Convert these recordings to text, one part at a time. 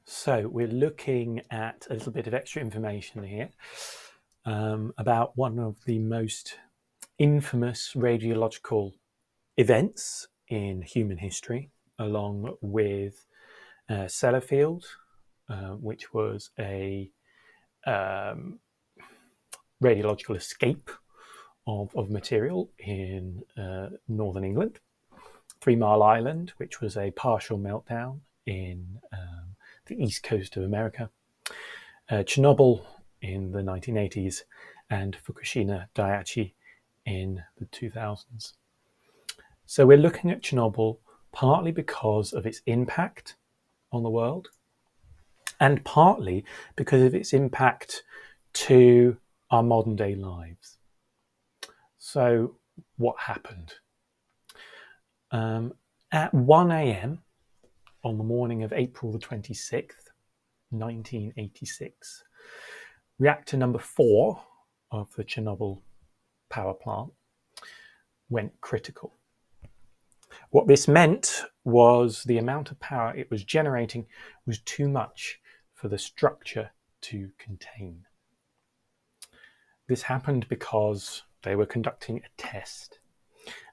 So we're looking at a little bit of extra information here about one of the most infamous radiological events in human history, along with Sellafield, which was a radiological escape of material in northern England. 3 Mile Island, which was a partial meltdown in the east coast of America. Chernobyl in the 1980s, and Fukushima Daiichi in the 2000s. So we're looking at Chernobyl partly because of its impact on the world, and partly because of its impact to our modern day lives. So what happened? At 1 a.m. on the morning of April the 26th, 1986, reactor number 4 of the Chernobyl power plant went critical. What this meant was the amount of power it was generating was too much for the structure to contain. This happened because they were conducting a test.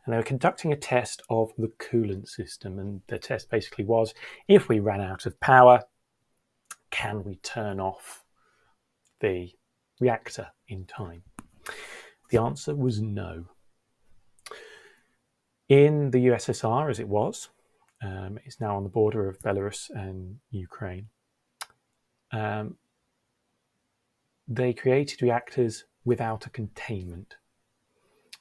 And they were conducting a test of the coolant system. And the test basically was, if we ran out of power, can we turn off the reactor in time? The answer was no. In the USSR, as it was, it's now on the border of Belarus and Ukraine, they created reactors without a containment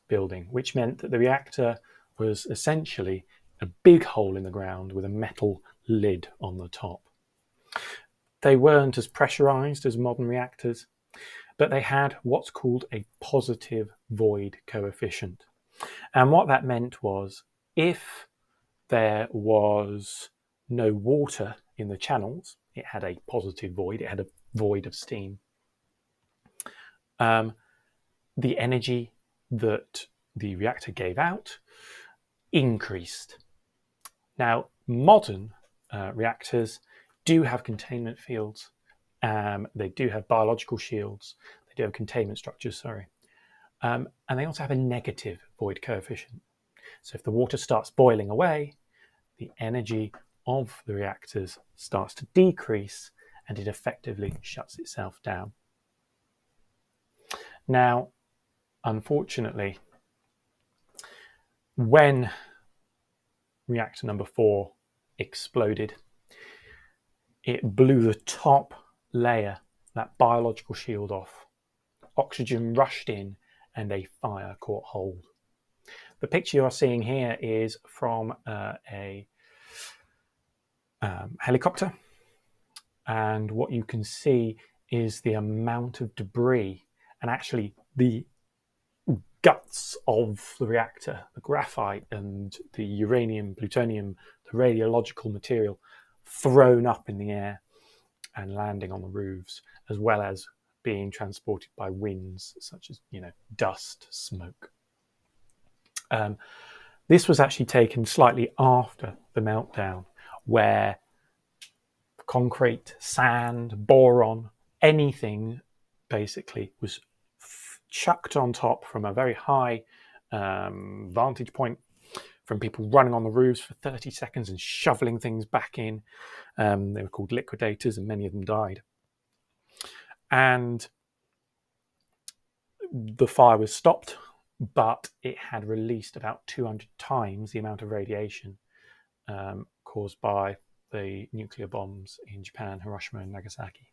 building, which meant that the reactor was essentially a big hole in the ground with a metal lid on the top. They weren't as pressurized as modern reactors, but they had what's called a positive void coefficient. And what that meant was, if there was no water in the channels, it had a positive void, it had a void of steam. The energy that the reactor gave out increased. Now, modern reactors do have containment fields. They do have biological shields. They do have containment structures, and they also have a negative void coefficient. So if the water starts boiling away, the energy of the reactors starts to decrease and it effectively shuts itself down. Now, unfortunately, when reactor number 4 exploded, it blew the top layer, that biological shield, off. Oxygen rushed in and a fire caught hold. The picture you're seeing here is from a helicopter, and what you can see is the amount of debris and actually the guts of the reactor, the graphite and the uranium, plutonium, the radiological material thrown up in the air and landing on the roofs, as well as being transported by winds such as, dust, smoke. This was actually taken slightly after the meltdown, where concrete, sand, boron, anything basically was chucked on top from a very high vantage point, from people running on the roofs for 30 seconds and shoveling things back in. They were called liquidators, and many of them died. And the fire was stopped, but it had released about 200 times the amount of radiation caused by the nuclear bombs in Japan, Hiroshima and Nagasaki.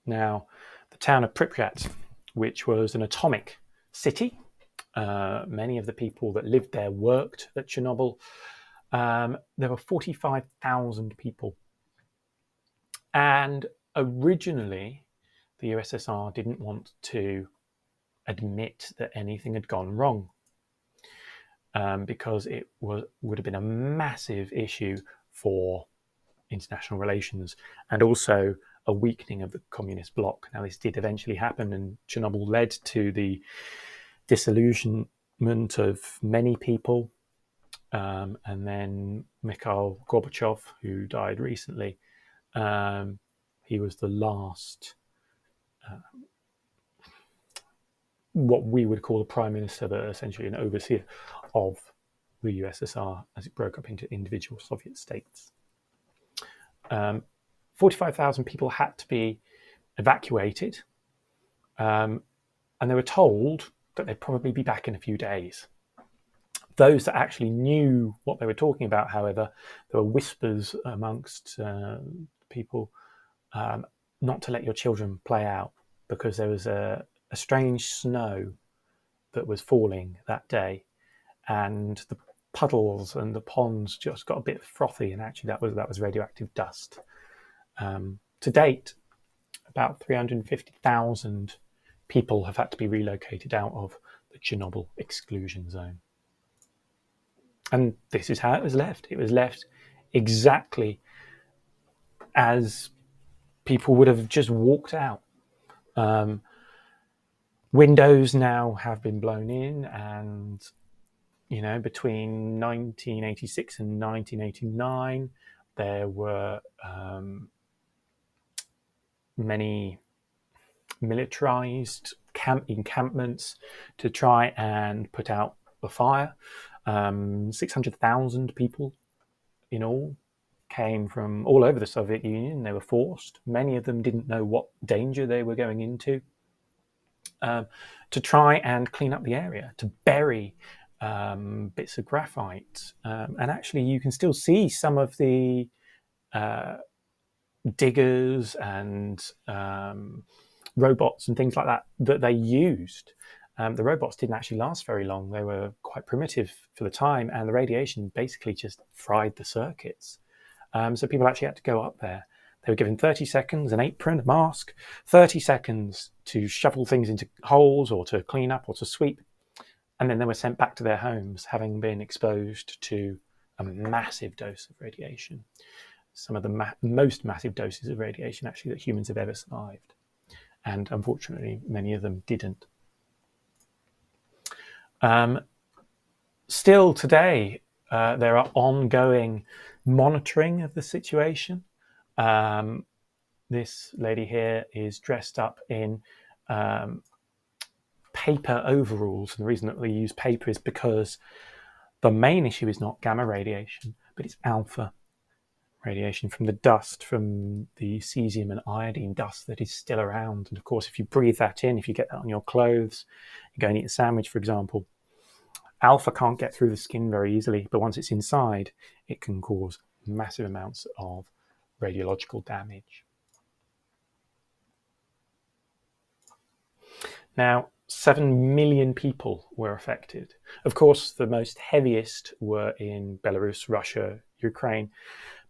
Now, the town of Pripyat, which was an atomic city, many of the people that lived there worked at Chernobyl. There were 45,000 people. And originally, the USSR didn't want to admit that anything had gone wrong, because it would have been a massive issue for international relations and also a weakening of the communist bloc. Now, this did eventually happen, and Chernobyl led to the disillusionment of many people, and then Mikhail Gorbachev, who died recently. He was the last, what we would call a prime minister, but essentially an overseer of the USSR as it broke up into individual Soviet states. 45,000 people had to be evacuated, and they were told that they'd probably be back in a few days. Those that actually knew what they were talking about, however, there were whispers amongst people not to let your children play out, because there was a strange snow that was falling that day, and the puddles and the ponds just got a bit frothy, and actually that was radioactive dust. To date, about 350,000 people have had to be relocated out of the Chernobyl exclusion zone. And this is how it was left. It was left exactly as people would have just walked out. Windows now have been blown in, and between 1986 and 1989, there were many militarized encampments to try and put out the fire. 600,000 people in all came from all over the Soviet Union. They were forced. Many of them didn't know what danger they were going into, to try and clean up the area, to bury bits of graphite. And actually, you can still see some of the diggers and robots and things like that they used. The robots didn't actually last very long. They were quite primitive for the time, and the radiation basically just fried the circuits. So people actually had to go up there. They were given 30 seconds, an apron, a mask, 30 seconds to shovel things into holes or to clean up or to sweep. And then they were sent back to their homes, having been exposed to a massive dose of radiation. Some of the most massive doses of radiation, actually, that humans have ever survived. And unfortunately, many of them didn't. Still today, there are ongoing monitoring of the situation. This lady here is dressed up in paper overalls. And the reason that we use paper is because the main issue is not gamma radiation, but it's alpha radiation from the dust, from the cesium and iodine dust that is still around. And of course, if you breathe that in, if you get that on your clothes, you go and eat a sandwich, for example, alpha can't get through the skin very easily, but once it's inside, it can cause massive amounts of radiological damage. Now, 7 million people were affected. Of course, the most heaviest were in Belarus, Russia, Ukraine,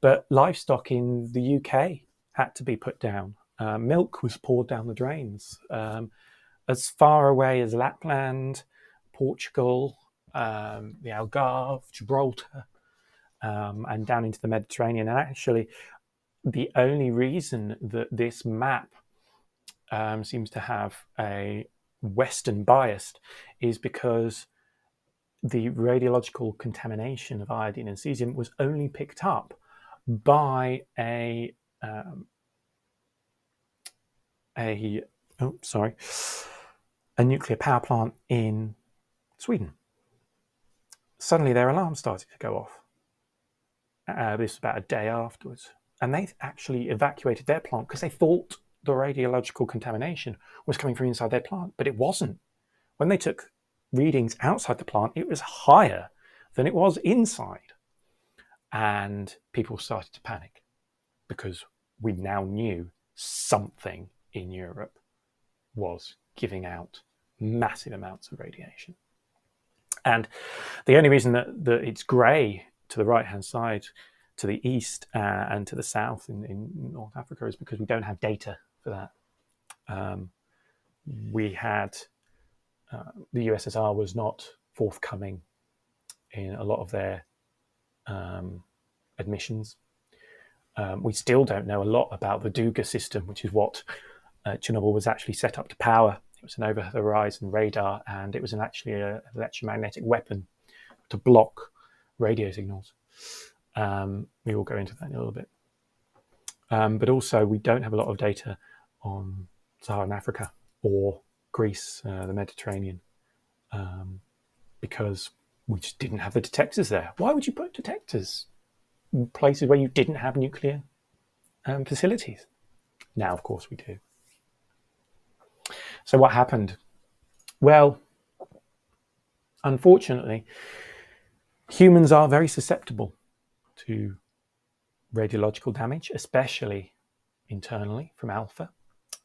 but livestock in the UK had to be put down. Milk was poured down the drains. As far away as Lapland, Portugal, the Algarve, Gibraltar, and down into the Mediterranean. And actually, the only reason that this map seems to have a Western bias is because the radiological contamination of iodine and cesium was only picked up by a nuclear power plant in Sweden. Suddenly their alarm started to go off. This was about a day afterwards. And they actually evacuated their plant because they thought the radiological contamination was coming from inside their plant, but it wasn't. When they took readings outside the plant, it was higher than it was inside. And people started to panic because we now knew something in Europe was giving out massive amounts of radiation. And the only reason that it's grey to the right-hand side, to the east and to the south in North Africa is because we don't have data for that. We had, the USSR was not forthcoming in a lot of their admissions. We still don't know a lot about the Duga system, which is what Chernobyl was actually set up to power. It was an over-the-horizon radar, and it was actually an electromagnetic weapon to block radio signals. We will go into that in a little bit. But also, we don't have a lot of data on Saharan Africa or Greece, the Mediterranean, because we just didn't have the detectors there. Why would you put detectors in places where you didn't have nuclear facilities? Now, of course, we do. So what happened? Well, unfortunately, humans are very susceptible to radiological damage, especially internally from alpha.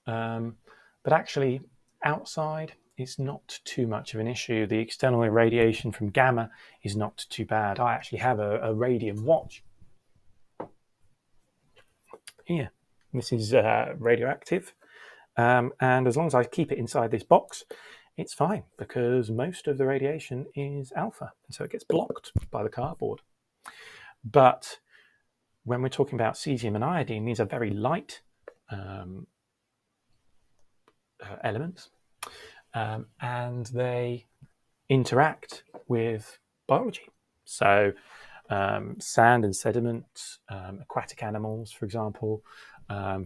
But actually, outside, it's not too much of an issue. The external irradiation from gamma is not too bad. I actually have a radium watch here. This is radioactive. And as long as I keep it inside this box, it's fine, because most of the radiation is alpha, and so it gets blocked by the cardboard. But when we're talking about cesium and iodine, these are very light elements, and they interact with biology. So sand and sediment, aquatic animals, for example,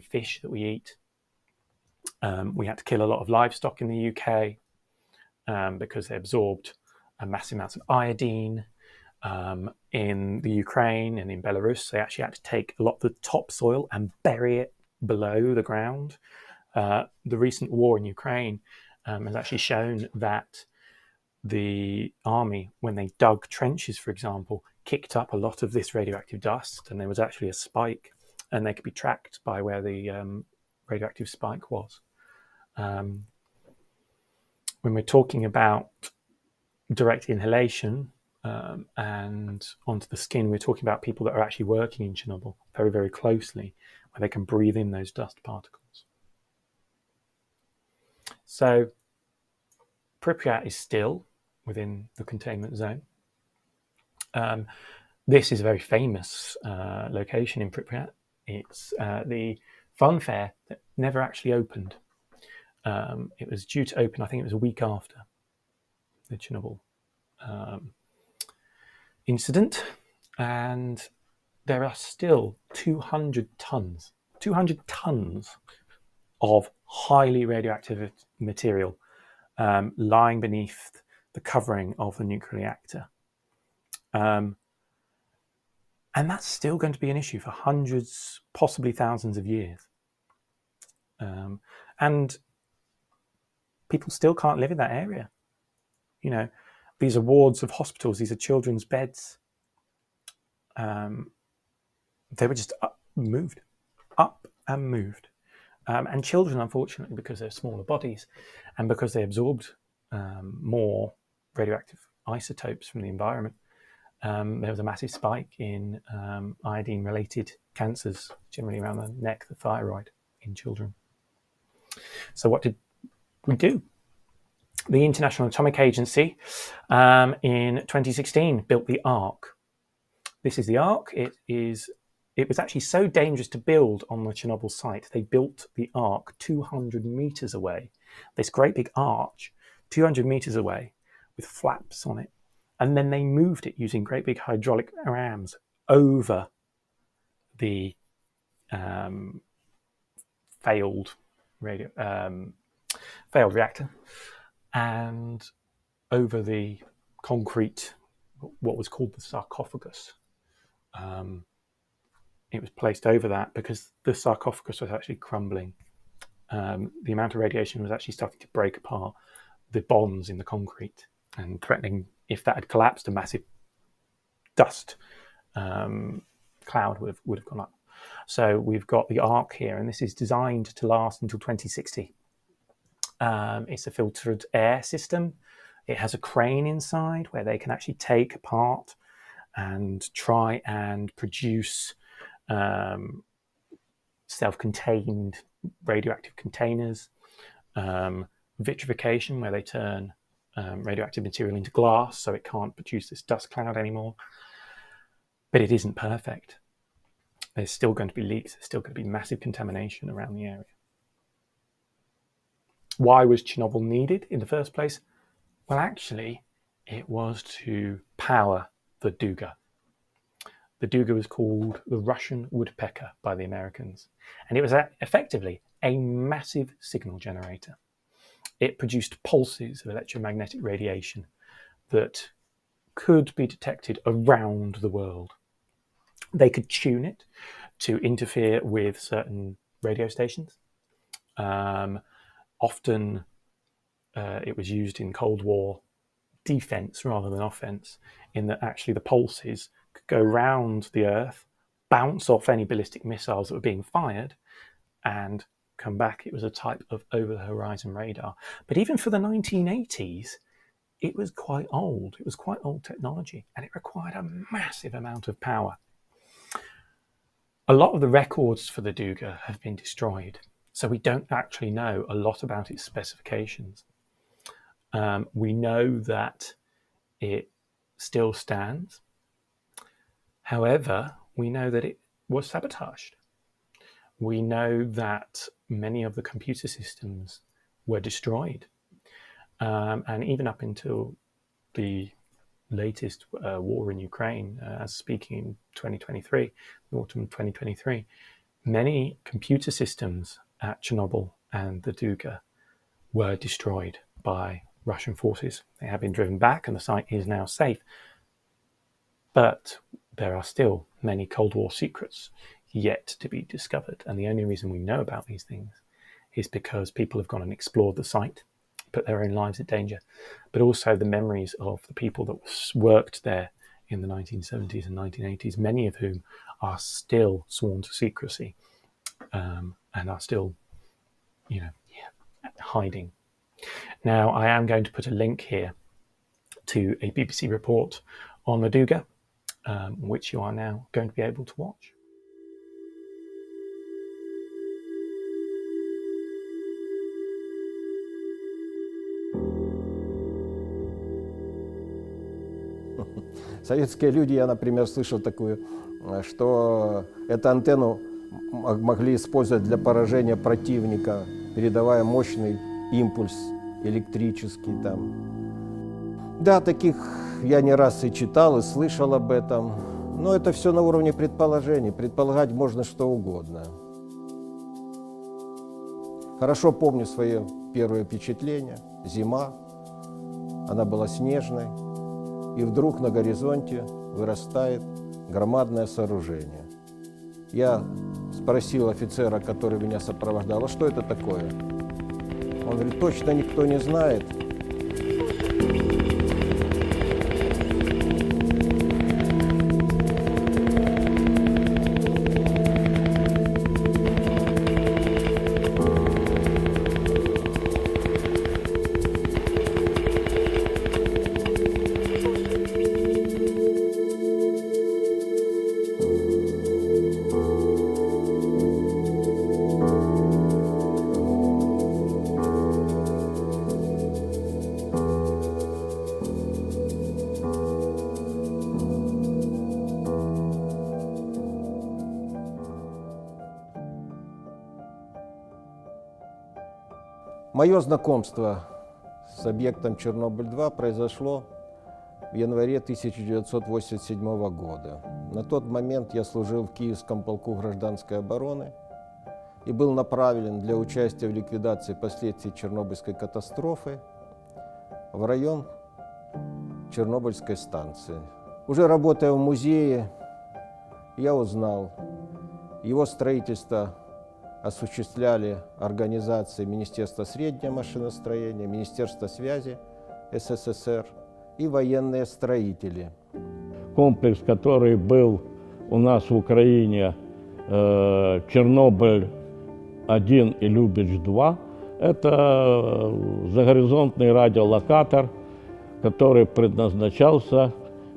fish that we eat. We had to kill a lot of livestock in the UK because they absorbed massive amounts of iodine. In the Ukraine and in Belarus, they actually had to take a lot of the topsoil and bury it below the ground. The recent war in Ukraine has actually shown that the army, when they dug trenches, for example, kicked up a lot of this radioactive dust, and there was actually a spike, and they could be tracked by where the radioactive spike was. When we're talking about direct inhalation and onto the skin, we're talking about people that are actually working in Chernobyl very, very closely, where they can breathe in those dust particles. So Pripyat is still within the containment zone. This is a very famous location in Pripyat. It's the fun fair that never actually opened. It was due to open, I think it was a week after the Chernobyl incident, and there are still 200 tons of highly radioactive material lying beneath the covering of the nuclear reactor. And that's still going to be an issue for hundreds, possibly thousands of years. And people still can't live in that area. You know, these are wards of hospitals, these are children's beds. They were just up and moved. And children, unfortunately, because they're smaller bodies and because they absorbed more radioactive isotopes from the environment, there was a massive spike in iodine-related cancers, generally around the neck, the thyroid, in children. So what did we do? The International Atomic Agency in 2016 built the Ark. This is the Ark. It was actually so dangerous to build on the Chernobyl site, they built the Ark 200 meters away. This great big arch, 200 meters away, with flaps on it. And then they moved it using great big hydraulic rams over the failed reactor and over the concrete, what was called the sarcophagus. It was placed over that because the sarcophagus was actually crumbling. The amount of radiation was actually starting to break apart the bonds in the concrete and threatening, if that had collapsed, a massive dust cloud would have gone up. So we've got the Ark here, and this is designed to last until 2060. It's a filtered air system. It has a crane inside where they can actually take apart and try and produce self-contained radioactive containers, vitrification, where they turn radioactive material into glass so it can't produce this dust cloud anymore. But it isn't perfect. There's still going to be leaks. There's still going to be massive contamination around the area. Why was Chernobyl needed in the first place? Well, actually, it was to power the Duga. The Duga was called the Russian woodpecker by the Americans, and it was effectively a massive signal generator. It produced pulses of electromagnetic radiation that could be detected around the world. They could tune it to interfere with certain radio stations. Often it was used in Cold War defense rather than offense, in that actually the pulses could go round the Earth, bounce off any ballistic missiles that were being fired, and come back. It was a type of over-the-horizon radar. But even for the 1980s, it was quite old. It was quite old technology, and it required a massive amount of power. A lot of the records for the Duga have been destroyed, so we don't actually know a lot about its specifications. We know that it still stands. However, we know that it was sabotaged. We know that many of the computer systems were destroyed. And even up until the latest war in Ukraine, as speaking in 2023, the autumn 2023, many computer systems at Chernobyl and the Duga were destroyed by Russian forces. They have been driven back and the site is now safe. But there are still many Cold War secrets yet to be discovered. And the only reason we know about these things is because people have gone and explored the site, put their own lives at danger, but also the memories of the people that worked there in the 1970s and 1980s, many of whom are still sworn to secrecy and are still, hiding. Now, I am going to put a link here to a BBC report on the Duga, which you are now going to be able to watch. Советские люди, я, например, слышал такую, что эту антенну могли использовать для поражения противника, передавая мощный импульс электрический там. Да, таких я не раз и читал, и слышал об этом, но это все на уровне предположений. Предполагать можно что угодно. Хорошо помню свое первое впечатление. Зима, она была снежной. И вдруг на горизонте вырастает громадное сооружение. Я спросил офицера, который меня сопровождал, а что это такое? Он говорит, точно никто не знает. Мое знакомство с объектом Чернобыль-2 произошло в январе 1987 года. На тот момент я служил в Киевском полку гражданской обороны и был направлен для участия в ликвидации последствий Чернобыльской катастрофы в район Чернобыльской станции. Уже работая в музее, я узнал, его строительство осуществляли организации Министерства среднего машиностроения, Министерства связи СССР и военные строители. Комплекс, который был у нас в Украине, Чернобыль-1 и Любич-2, это загоризонтный радиолокатор, который предназначался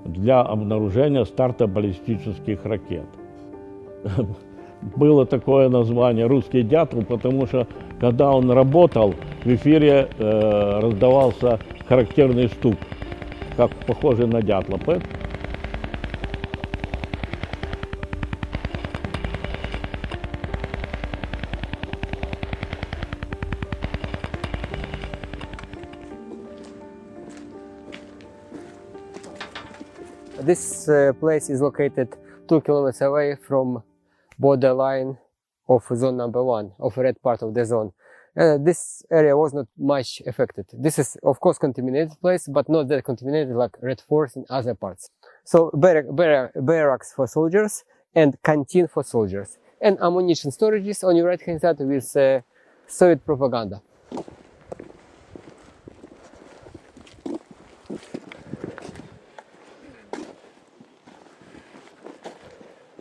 для обнаружения старта баллистических ракет. Было такое название «Русский дятел», потому что, когда он работал, в эфире раздавался характерный стук, как похожий на дятла. This place is located 2 kilometers away from borderline of zone number 1, of red part of the zone. This area was not much affected. This is, of course, contaminated place, but not that contaminated like Red Forest and other parts. So barracks for soldiers and canteen for soldiers. And ammunition storages on your right-hand side with Soviet propaganda.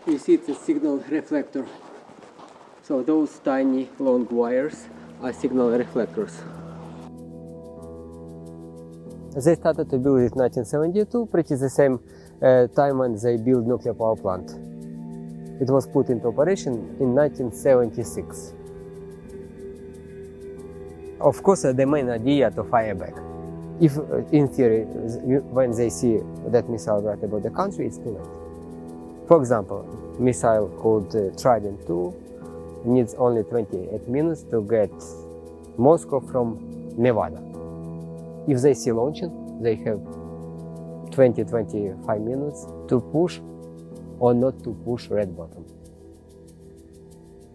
You see it's a signal reflector. So those tiny long wires are signal reflectors. They started to build it in 1972, pretty the same time when they built nuclear power plant. It was put into operation in 1976. Of course, the main idea to fire back. If, in theory, when they see that missile right about the country, it's too late. For example, missile called Trident II needs only 28 minutes to get Moscow from Nevada. If they see launching, they have 20-25 minutes to push or not to push red button.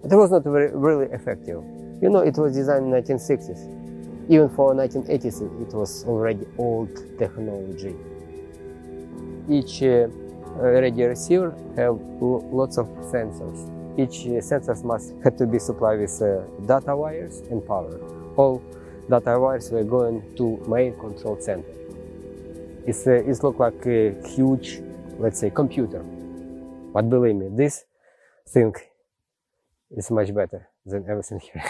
It was not really effective. You know, it was designed in the 1960s. Even for 1980s, it was already old technology. Each radio receiver have lots of sensors. Each sensor must have to be supplied with data wires and power. All data wires were going to main control center. It looks like a huge, let's say, computer. But believe me, this thing is much better than everything here.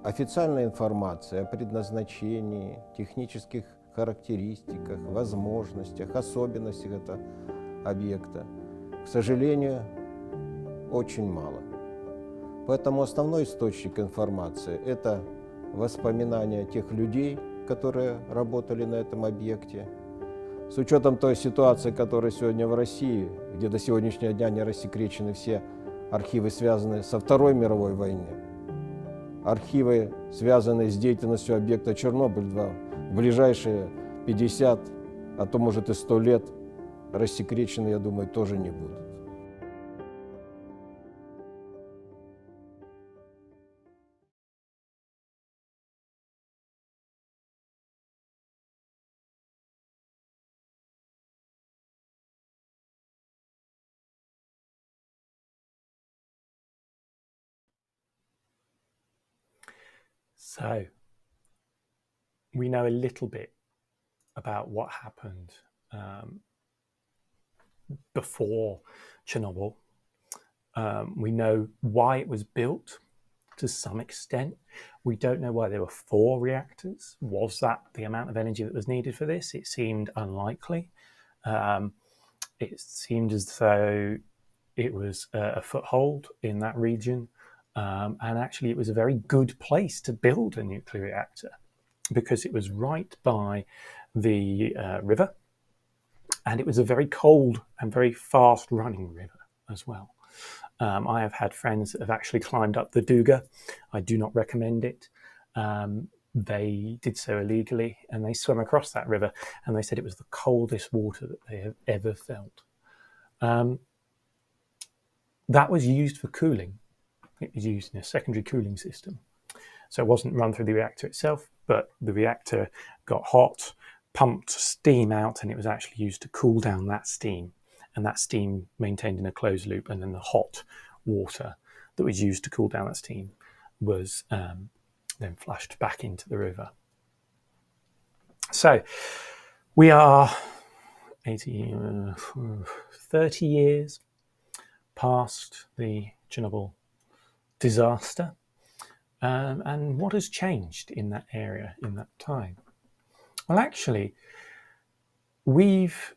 Официальная информация о предназначении, технических характеристиках, возможностях, особенностях этого объекта, к сожалению, очень мало. Поэтому основной источник информации – это воспоминания тех людей, которые работали на этом объекте. С учетом той ситуации, которая сегодня в России, где до сегодняшнего дня не рассекречены все архивы, связанные со Второй мировой войной, архивы, связанные с деятельностью объекта Чернобыль-2, в ближайшие 50, а то, может, и 100 лет рассекречены, я думаю, тоже не будут. So, we know a little bit about what happened before Chernobyl. We know why it was built to some extent. We don't know why there were 4 reactors. Was that the amount of energy that was needed for this? It seemed unlikely. It seemed as though it was a foothold in that region. And actually, it was a very good place to build a nuclear reactor because it was right by the river, and it was a very cold and very fast-running river as well. I have had friends that have actually climbed up the Duga. I do not recommend it. They did so illegally, and they swam across that river, and they said it was the coldest water that they have ever felt. That was used for cooling. It was used in a secondary cooling system. So it wasn't run through the reactor itself, but the reactor got hot, pumped steam out, and it was actually used to cool down that steam. And that steam maintained in a closed loop, and then the hot water that was used to cool down that steam was then flushed back into the river. So we are 30 years past the Chernobyl disaster. And what has changed in that area in that time? Well, actually, we've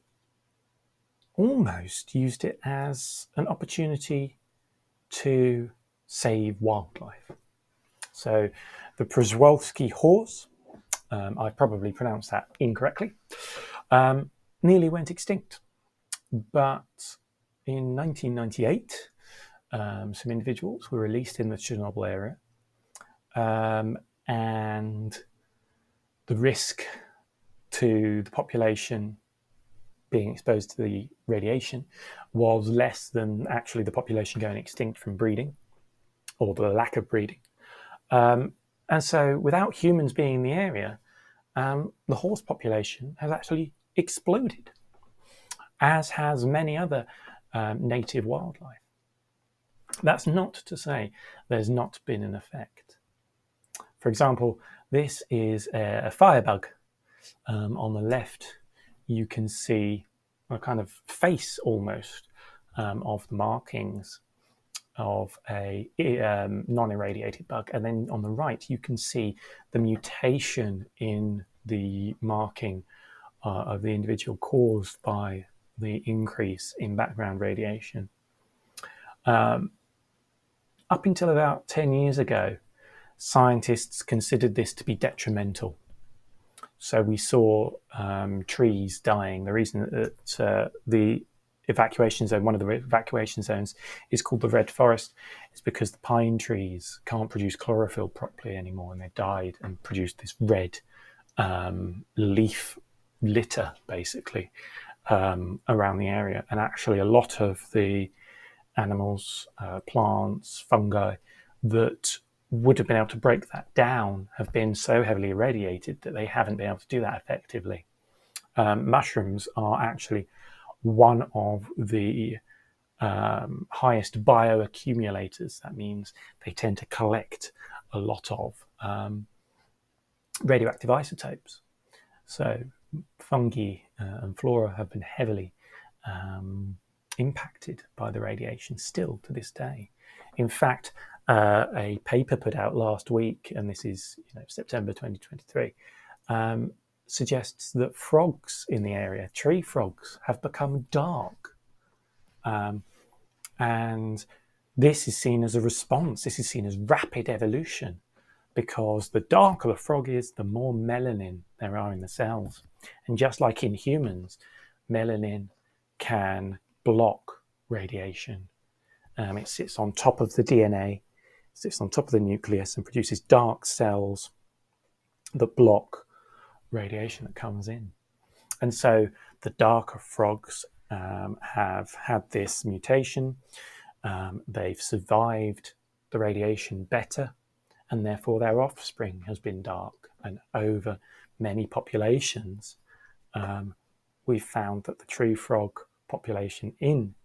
almost used it as an opportunity to save wildlife. So the Przewalski horse, I probably pronounced that incorrectly, nearly went extinct. But in 1998, some individuals were released in the Chernobyl area, and the risk to the population being exposed to the radiation was less than actually the population going extinct from breeding or the lack of breeding. And so without humans being in the area, the horse population has actually exploded, as has many other native wildlife. That's not to say there's not been an effect. For example, this is a firebug. On the left, you can see a kind of face almost of the markings of a non-irradiated bug. And then on the right, you can see the mutation in the marking of the individual caused by the increase in background radiation. Up until about 10 years ago, scientists considered this to be detrimental. So we saw trees dying. The reason that the evacuation zone, one of the evacuation zones, is called the Red Forest is because the pine trees can't produce chlorophyll properly anymore, and they died and produced this red leaf litter, basically, around the area. And actually a lot of the animals, plants, fungi that would have been able to break that down have been so heavily irradiated that they haven't been able to do that effectively. Mushrooms are actually one of the highest bioaccumulators. That means they tend to collect a lot of radioactive isotopes. So fungi and flora have been heavily impacted by the radiation still to this day. In fact, a paper put out last week, and this is September 2023, suggests that frogs in the area, tree frogs, have become dark. And this is seen as a response. This is seen as rapid evolution, because the darker the frog is, the more melanin there are in the cells. And just like in humans, melanin can block radiation. It sits on top of the DNA, sits on top of the nucleus, and produces dark cells that block radiation that comes in. And so the darker frogs have had this mutation. They've survived the radiation better, and therefore their offspring has been dark. And over many populations, we've found that the tree frog population in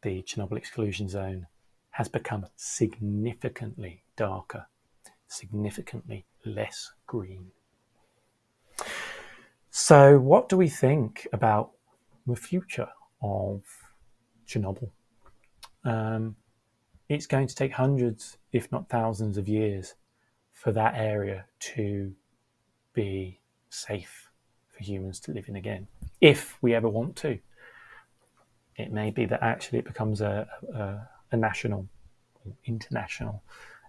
the Chernobyl exclusion zone has become significantly darker, significantly less green. So what do we think about the future of Chernobyl? It's going to take hundreds, if not thousands of years for that area to be safe for humans to live in again, if we ever want to. It may be that actually it becomes a national or international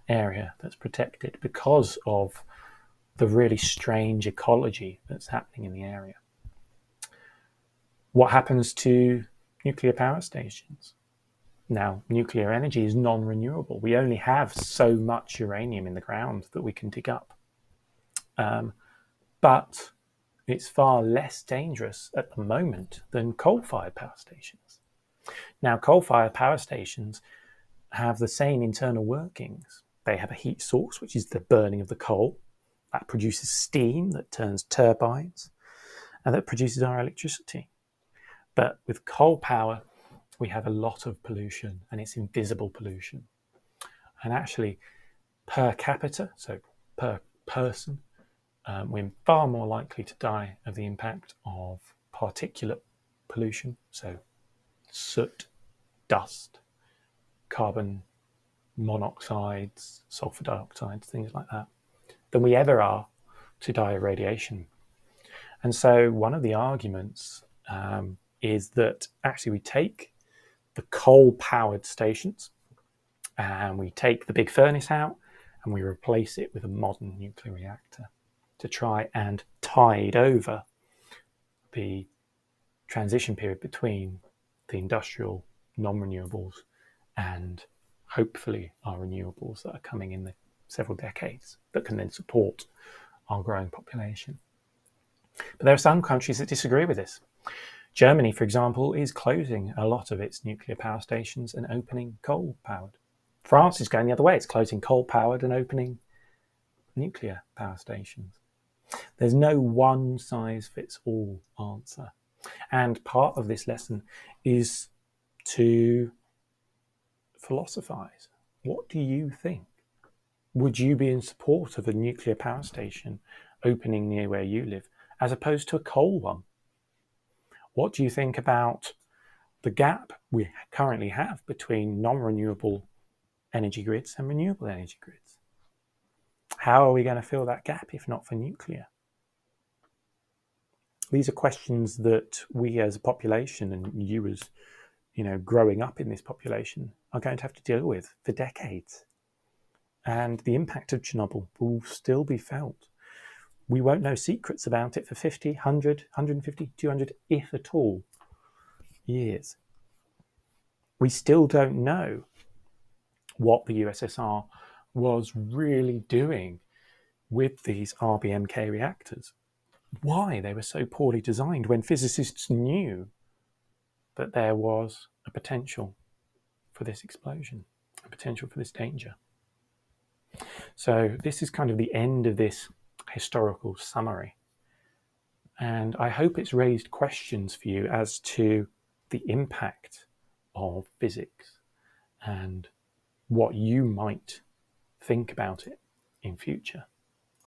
area that's protected because of the really strange ecology that's happening in the area. What happens to nuclear power stations? Now, nuclear energy is non-renewable. We only have so much uranium in the ground that we can dig up. But it's far less dangerous at the moment than coal-fired power stations. Now, coal-fired power stations have the same internal workings. They have a heat source, which is the burning of the coal. That produces steam that turns turbines and that produces our electricity. But with coal power, we have a lot of pollution, and it's invisible pollution. And actually, per capita, so per person, we're far more likely to die of the impact of particulate pollution, so soot, dust, carbon monoxides, sulfur dioxides, things like that, than we ever are to die of radiation. And so one of the arguments is that actually we take the coal-powered stations and we take the big furnace out and we replace it with a modern nuclear reactor to try and tide over the transition period between the industrial non-renewables and hopefully our renewables that are coming in the several decades that can then support our growing population. But there are some countries that disagree with this. Germany, for example, is closing a lot of its nuclear power stations and opening coal-powered. France is going the other way. It's closing coal-powered and opening nuclear power stations. There's no one-size-fits-all answer. And part of this lesson is to philosophize. What do you think? Would you be in support of a nuclear power station opening near where you live, as opposed to a coal one? What do you think about the gap we currently have between non-renewable energy grids and renewable energy grids? How are we going to fill that gap if not for nuclear? These are questions that we as a population, and you as growing up in this population, are going to have to deal with for decades. And the impact of Chernobyl will still be felt. We won't know secrets about it for 50, 100, 150, 200, if at all, years. We still don't know what the USSR was really doing with these RBMK reactors. Why they were so poorly designed when physicists knew that there was a potential for this explosion, a potential for this danger. So this is kind of the end of this historical summary. And I hope it's raised questions for you as to the impact of physics and what you might think about it in future.